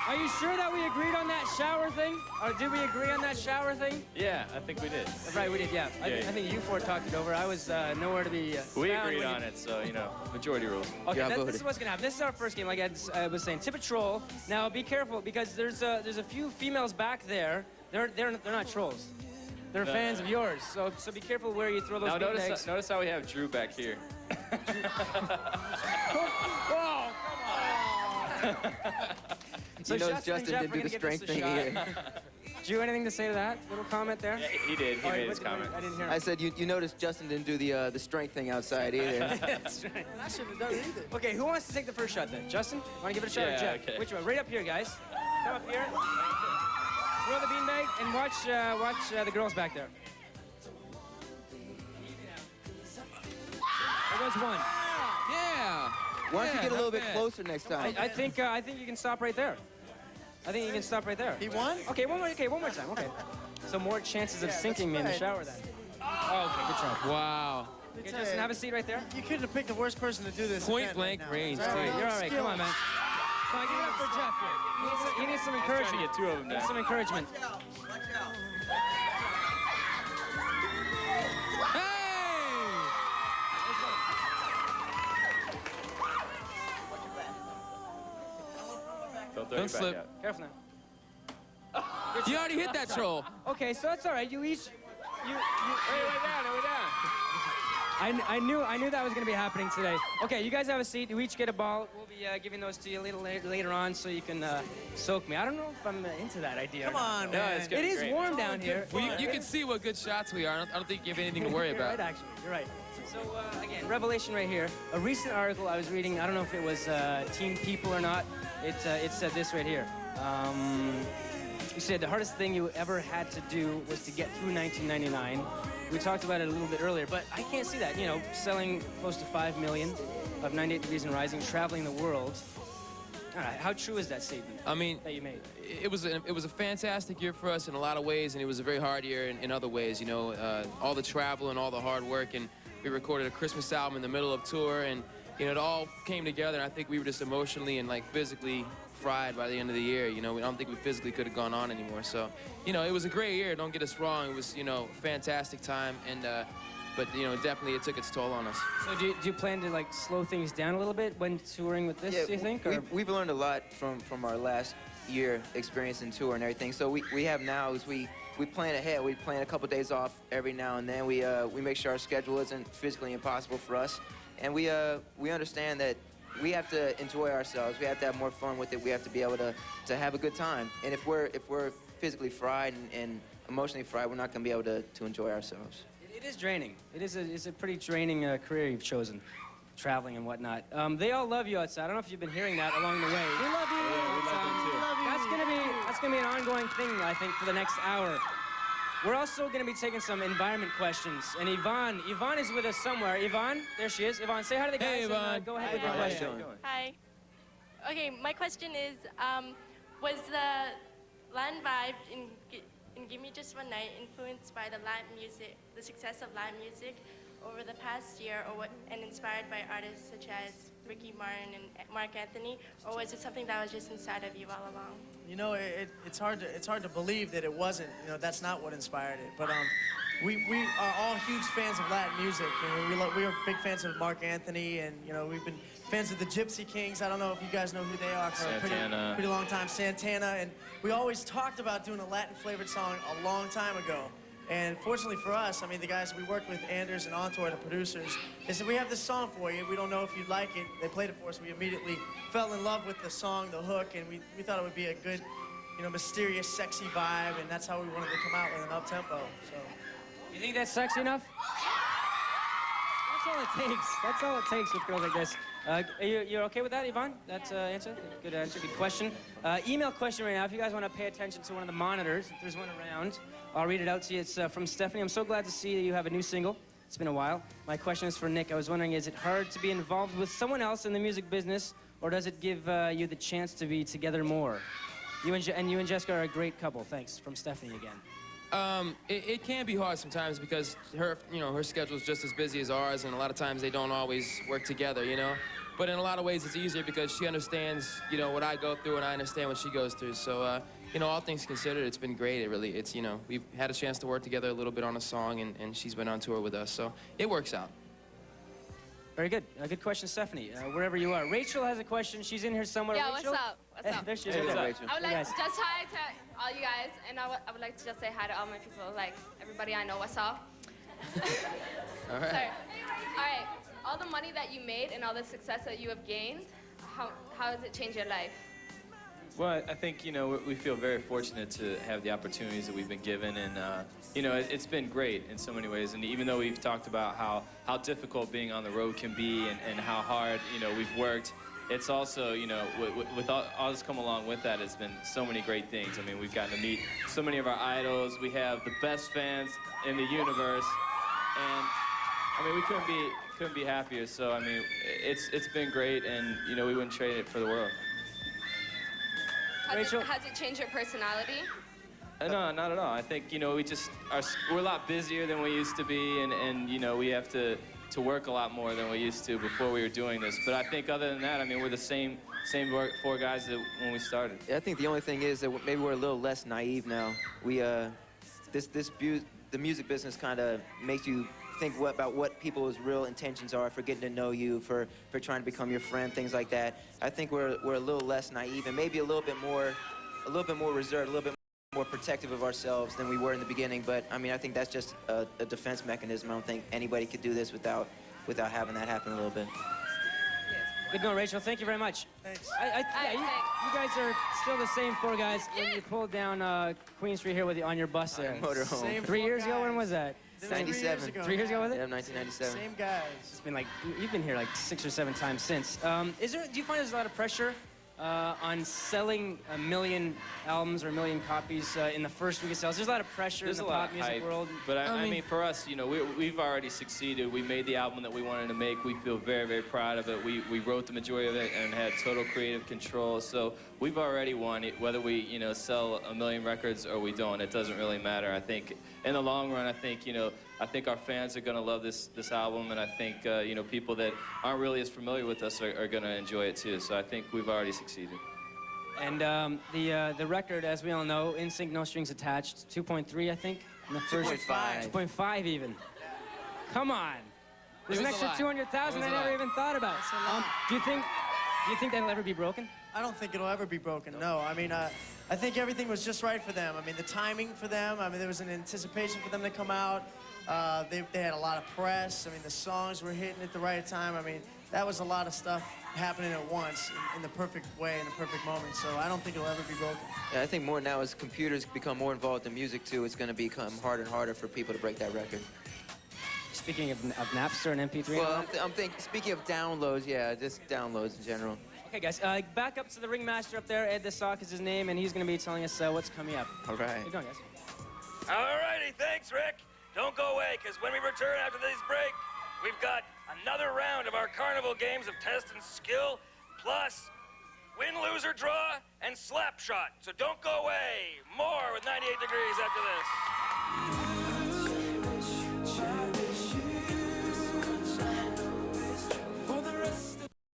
Are you sure that we agreed on that shower thing? Or did we agree on that shower thing? Yeah, I think we did. Right, we did, yeah. I think you four talked it over. I was nowhere to be We agreed on it, so, you know, majority rules. Okay, this is what's going to happen. This is our first game, like I was saying. Tip a troll. Now, be careful, because there's a few females back there. They're not trolls. They're fans of yours, so be careful where you throw those now, eggs. notice how we have Drew back here. Whoa, come on! So you notice Justin didn't do the strength thing either. Drew, anything to say to that little comment there? Yeah, he did. He made his comment. I didn't hear him. I said you noticed Justin didn't do the strength thing outside either. That's right. I shouldn't have done it either. Okay, who wants to take the first shot then? Justin? Want to give it a shot or Jeff? Okay. Which one? Right up here, guys. Come up here. Throw the beanbag and watch the girls back there. There goes one. Yeah. Why don't you get a little bit closer next time? I think you can stop right there. I think you can stop right there. He won? Okay, one more time. Okay. So more chances of sinking me in the shower then. Oh, okay, good job. Wow. Okay, Justin, have a seat right there. You couldn't have picked the worst person to do this. Point blank range. You're all right. Come on, man. Come on, give it up for Jeff here. He needs some encouragement. Trying to get two of them now. Some encouragement. Don't slip. Careful now. You already hit that troll. Okay, so that's all right. You each. Hey, way down. I knew that was going to be happening today. Okay, you guys have a seat. You each get a ball. We'll be giving those to you a little later on so you can soak me. I don't know if I'm into that idea. Come on, man. It is warm down here. Well, you can see what good shots we are. I don't think you have anything to worry You're about. right, actually. You're right. So, again, revelation right here. A recent article I was reading, I don't know if it was Team People or not. It said this right here. You said the hardest thing you ever had to do was to get through 1999. We talked about it a little bit earlier, but I can't see that. You know, selling close to 5 million of 98 Degrees and Rising, traveling the world. All right, how true is that statement? I mean, that you made? It was a fantastic year for us in a lot of ways, and it was a very hard year in other ways. You know, all the travel and all the hard work, and we recorded a Christmas album in the middle of tour, and you know, it all came together. And I think we were just emotionally and like physically fried by the end of the year. You know, I don't think we physically could have gone on anymore. So, you know, it was a great year. Don't get us wrong. It was, you know, a fantastic time, and but you know, definitely it took its toll on us. So do you plan to like slow things down a little bit when touring with this? Do you think? We've learned a lot from our last year experience in tour and everything. So we have now is we plan ahead. We plan a couple days off every now and then. We make sure our schedule isn't physically impossible for us, and we understand that we have to enjoy ourselves. We have to have more fun with it. We have to be able to have a good time. And if we're physically fried and emotionally fried, we're not going to be able to enjoy ourselves. It is draining. It's a pretty draining career you've chosen, traveling and whatnot. They all love you outside. I don't know if you've been hearing that along the way. We love you. Yeah, we love them too. That's gonna be an ongoing thing, I think, for the next hour. We're also gonna be taking some environment questions. And Yvonne is with us somewhere. Yvonne, there she is. Yvonne, say hi to the guys. Hey, Yvonne. And, go ahead with your question. Hi. Okay, my question is, was the Latin vibe in Give Me Just One Night influenced by the Latin music, the success of Latin music over the past year, and inspired by artists such as Ricky Martin and Mark Anthony, or was it something that was just inside of you all along? You know, it's hard to believe that it wasn't. You know, that's not what inspired it. But we are all huge fans of Latin music. You know, we are big fans of Mark Anthony, and you know, we've been fans of the Gypsy Kings. I don't know if you guys know who they are for a pretty long time. Santana, and we always talked about doing a Latin-flavored song a long time ago. And fortunately for us, I mean, the guys we worked with, Anders and Entour, the producers, they said, we have this song for you. We don't know if you'd like it. They played it for us. We immediately fell in love with the song, the hook, and we thought it would be a good, you know, mysterious, sexy vibe, and that's how we wanted to come out with an up-tempo. So, you think that's sexy enough? That's all it takes. That's all it takes with girls like this. You're okay with that, Yvonne? That's answer? Good answer, good question. Email question right now. If you guys want to pay attention to one of the monitors, if there's one around, I'll read it out to you. It's from Stephanie. I'm so glad to see that you have a new single. It's been a while. My question is for Nick. I was wondering, is it hard to be involved with someone else in the music business, or does it give you the chance to be together more? You and Jessica are a great couple. Thanks. From Stephanie again. It can be hard sometimes because her schedule is just as busy as ours, and a lot of times they don't always work together, you know. But in a lot of ways, it's easier because she understands, you know, what I go through, and I understand what she goes through. So, you know, all things considered, it's been great. It's, you know, we've had a chance to work together a little bit on a song, and she's been on tour with us. So it works out. Very good. Good question, Stephanie. Wherever you are. Rachel has a question. She's in here somewhere. Yeah, Rachel? what's up? What's up? There she is. Hey, What's up? Rachel. I would Hey, like guys. to just hi to all you guys, and I would like to just say hi to all my people, like everybody I know. What's up? All right. Sorry. All right. All the money that you made and all the success that you have gained, how has it changed your life? Well, I think, you know, we feel very fortunate to have the opportunities that we've been given, and, you know, it's been great in so many ways. And even though we've talked about how difficult being on the road can be and how hard, you know, we've worked, it's also, you know, with all that's come along with that, it's been so many great things. I mean, we've gotten to meet so many of our idols. We have the best fans in the universe, and, I mean, we couldn't be happier. So, I mean, it's been great, and, you know, we wouldn't trade it for the world. Rachel? Has it changed your personality? No, not at all. I think, you know, we're a lot busier than we used to be, and you know, we have to work a lot more than we used to before we were doing this. But I think other than that, I mean, we're the same four guys that when we started. Yeah, I think the only thing is that maybe we're a little less naive now. We, the music business kind of makes you think about what people's real intentions are for getting to know you, for trying to become your friend, things like that. I think we're a little less naive and maybe a little bit more reserved, a little bit more protective of ourselves than we were in the beginning. But I mean, I think that's just a defense mechanism. I don't think anybody could do this without having that happen a little bit. Good going, Rachel. Thank you very much. Thanks. Yeah, you guys are still the same four guys when you pulled down Queen Street here on your bus there. Motorhome. Same 3 years four ago, when guys. was that? That was 97. 3 years ago, was it? Yeah, 1997. Same guys. It's been like, you've been here like 6 or 7 times since. Do you find there's a lot of pressure on selling 1 million albums or 1 million copies in the first week of sales? There's a lot of pressure There's in a the lot pop of music hype, world. but I mean, for us, you know, we've already succeeded. We made the album that we wanted to make. We feel very, very proud of it. We wrote the majority of it and had total creative control. So we've already won it. Whether we, you know, sell 1 million records or we don't, it doesn't really matter. I think in the long run, I think our fans are going to love this album, and I think, you know, people that aren't really as familiar with us are going to enjoy it too. So I think we've already succeeded. And the record, as we all know, In Sync, No Strings Attached, 2.3, I think. In the first 2.5. 2.5 even. Come on. There's an was a extra lot. 200,000 It I was a never lot. even thought about. Do you think that'll ever be broken? I don't think it'll ever be broken, no. I mean, I think everything was just right for them. I mean, the timing for them, I mean, there was an anticipation for them to come out. They had a lot of press. I mean, the songs were hitting at the right time. I mean, that was a lot of stuff happening at once in the perfect way, in the perfect moment. So I don't think it'll ever be broken. Yeah, I think more now as computers become more involved in music too, it's going to become harder and harder for people to break that record. Speaking of Napster and MP3. Well, I'm thinking, speaking of downloads, yeah, just downloads in general. Okay, guys, back up to the ringmaster up there. Ed the Sock is his name, and he's going to be telling us what's coming up. All right. Keep going, guys. Alrighty, thanks, Rick. Don't go away, because when we return after this break, we've got another round of our carnival games of test and skill, plus win, lose, or draw, and slap shot. So don't go away. More with 98 Degrees after this.